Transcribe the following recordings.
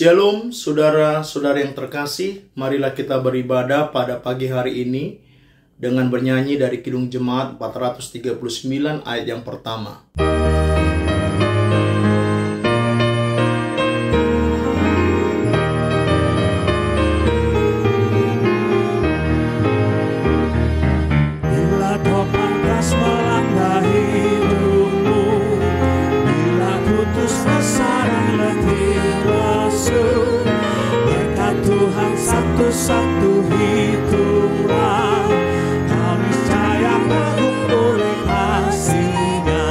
Shalom saudara-saudara yang terkasih, marilah kita beribadah pada pagi hari ini dengan bernyanyi dari Kidung Jemaat 439 ayat yang pertama. Satu hitunglah, kau niscaya kagum oleh kasih-Nya.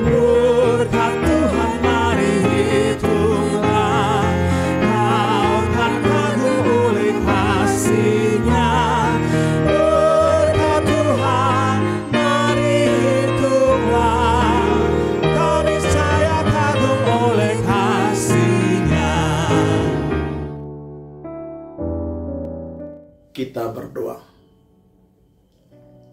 Berkat Tuhan mari hitunglah, kau kan kagum oleh kasih-Nya. Berkat Tuhan mari hitunglah, kau niscaya kagum oleh kasih-Nya. Kita berdoa.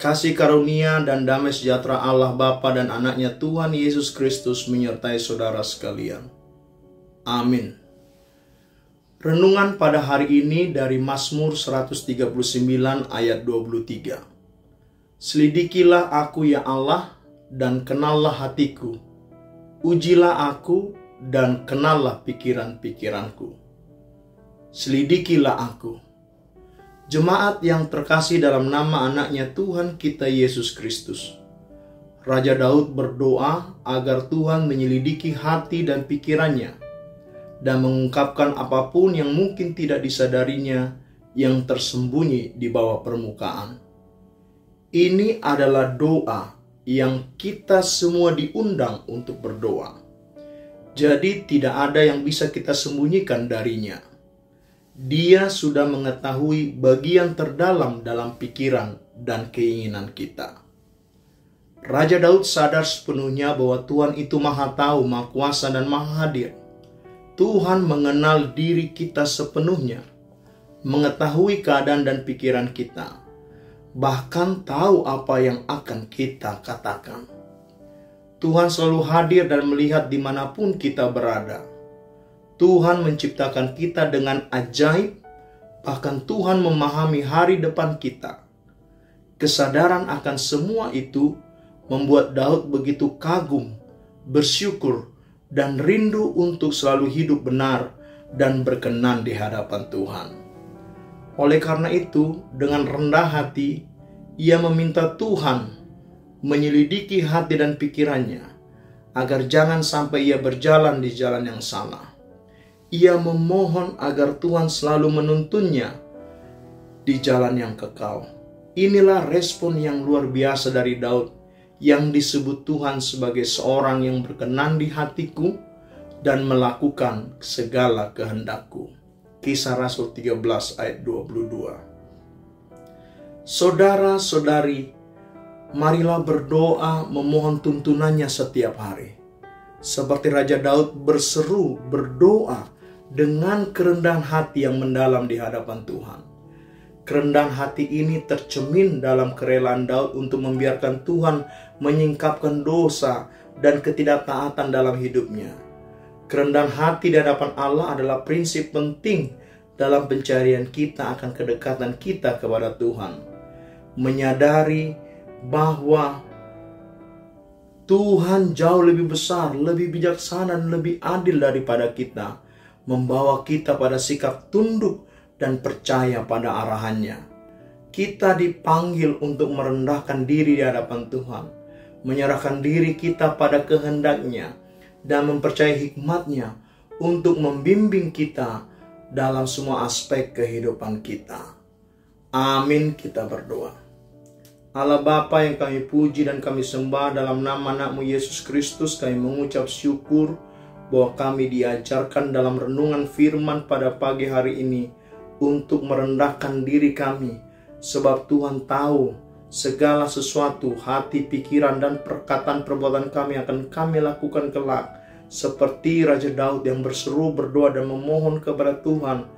Kasih karunia dan damai sejahtera Allah Bapa dan Anaknya Tuhan Yesus Kristus menyertai saudara sekalian. Amin. Renungan pada hari ini dari Mazmur 139 ayat 23. Selidikilah aku ya Allah dan kenallah hatiku. Ujilah aku dan kenallah pikiran-pikiranku. Selidikilah aku. Jemaat yang terkasih dalam nama anaknya Tuhan kita Yesus Kristus. Raja Daud berdoa agar Tuhan menyelidiki hati dan pikirannya dan mengungkapkan apapun yang mungkin tidak disadarinya yang tersembunyi di bawah permukaan. Ini adalah doa yang kita semua diundang untuk berdoa. Jadi tidak ada yang bisa kita sembunyikan darinya. Dia sudah mengetahui bagian terdalam dalam pikiran dan keinginan kita. Raja Daud sadar sepenuhnya bahwa Tuhan itu Maha Tahu, Maha Kuasa, dan Maha Hadir. Tuhan mengenal diri kita sepenuhnya, mengetahui keadaan dan pikiran kita, bahkan tahu apa yang akan kita katakan. Tuhan selalu hadir dan melihat dimanapun kita berada. Tuhan menciptakan kita dengan ajaib, bahkan Tuhan memahami hari depan kita. Kesadaran akan semua itu membuat Daud begitu kagum, bersyukur, dan rindu untuk selalu hidup benar dan berkenan di hadapan Tuhan. Oleh karena itu, dengan rendah hati, ia meminta Tuhan menyelidiki hati dan pikirannya, agar jangan sampai ia berjalan di jalan yang salah. Ia memohon agar Tuhan selalu menuntunnya di jalan yang kekal. Inilah respon yang luar biasa dari Daud yang disebut Tuhan sebagai seorang yang berkenan di hatiku dan melakukan segala kehendakku. Kisah Rasul 13 ayat 22. Saudara-saudari, marilah berdoa memohon tuntunannya setiap hari. Seperti Raja Daud berseru berdoa dengan kerendahan hati yang mendalam di hadapan Tuhan. Kerendahan hati ini tercermin dalam kerelaan Daud untuk membiarkan Tuhan menyingkapkan dosa dan ketidaktaatan dalam hidupnya. Kerendahan hati di hadapan Allah adalah prinsip penting dalam pencarian kita akan kedekatan kita kepada Tuhan. Menyadari bahwa Tuhan jauh lebih besar, lebih bijaksana, dan lebih adil daripada kita, membawa kita pada sikap tunduk dan percaya pada arahannya. Kita dipanggil untuk merendahkan diri di hadapan Tuhan, menyerahkan diri kita pada kehendaknya, dan mempercayai hikmatnya untuk membimbing kita dalam semua aspek kehidupan kita. Amin, kita berdoa. Allah Bapa yang kami puji dan kami sembah, dalam nama anak-Mu Yesus Kristus kami mengucap syukur bahwa kami diajarkan dalam renungan firman pada pagi hari ini untuk merendahkan diri kami, sebab Tuhan tahu segala sesuatu, hati, pikiran, dan perkataan perbuatan kami akan kami lakukan kelak. Seperti Raja Daud yang berseru, berdoa, dan memohon kepada Tuhan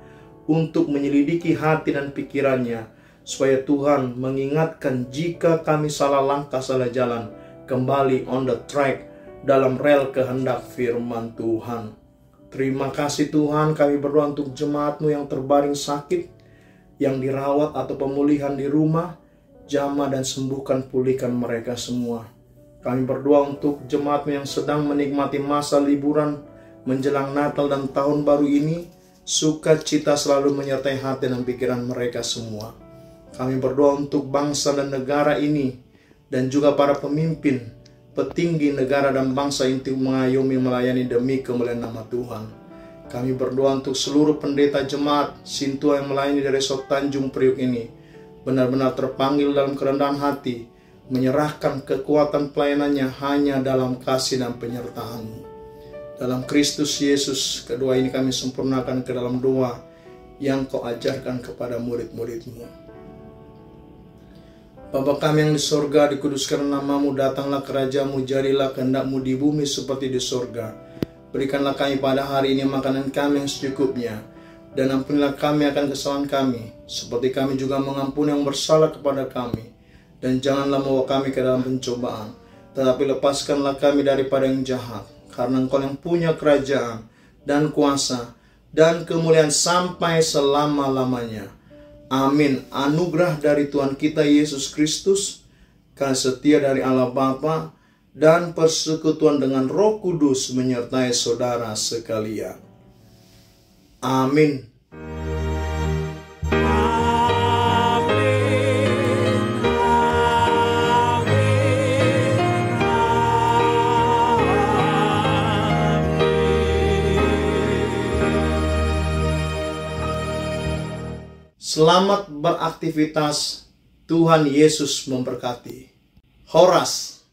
untuk menyelidiki hati dan pikirannya, supaya Tuhan mengingatkan jika kami salah langkah, salah jalan, kembali on the track dalam rel kehendak firman Tuhan. Terima kasih Tuhan, kami berdoa untuk jemaat-Mu yang terbaring sakit, yang dirawat atau pemulihan di rumah, jamah dan sembuhkan pulihkan mereka semua. Kami berdoa untuk jemaat-Mu yang sedang menikmati masa liburan menjelang Natal dan Tahun Baru ini, sukacita selalu menyertai hati dan pikiran mereka semua. Kami berdoa untuk bangsa dan negara ini, dan juga para pemimpin, petinggi negara dan bangsa inti mengayomi melayani demi kemuliaan nama Tuhan. Kami berdoa untuk seluruh pendeta jemaat Sintua yang melayani dari Resort Tanjung Priok ini, benar-benar terpanggil dalam kerendahan hati, menyerahkan kekuatan pelayanannya hanya dalam kasih dan penyertaan-Mu. Dalam Kristus Yesus, kedua ini kami sempurnakan ke dalam doa yang Kau ajarkan kepada murid-murid-Mu. Bapa kami yang di sorga, dikuduskan nama-Mu, datanglah kerajaan-Mu, jadilah kehendak-Mu di bumi seperti di sorga. Berikanlah kami pada hari ini makanan kami yang secukupnya, dan ampunilah kami akan kesalahan kami, seperti kami juga mengampuni yang bersalah kepada kami. Dan janganlah membawa kami ke dalam pencobaan, tetapi lepaskanlah kami daripada yang jahat, karena Engkau yang punya kerajaan, dan kuasa, dan kemuliaan sampai selama-lamanya. Amin. Anugerah dari Tuhan kita Yesus Kristus, kasih setia dari Allah Bapa, dan persekutuan dengan Roh Kudus menyertai saudara sekalian. Amin. Selamat beraktivitas. Tuhan Yesus memberkati. Horas.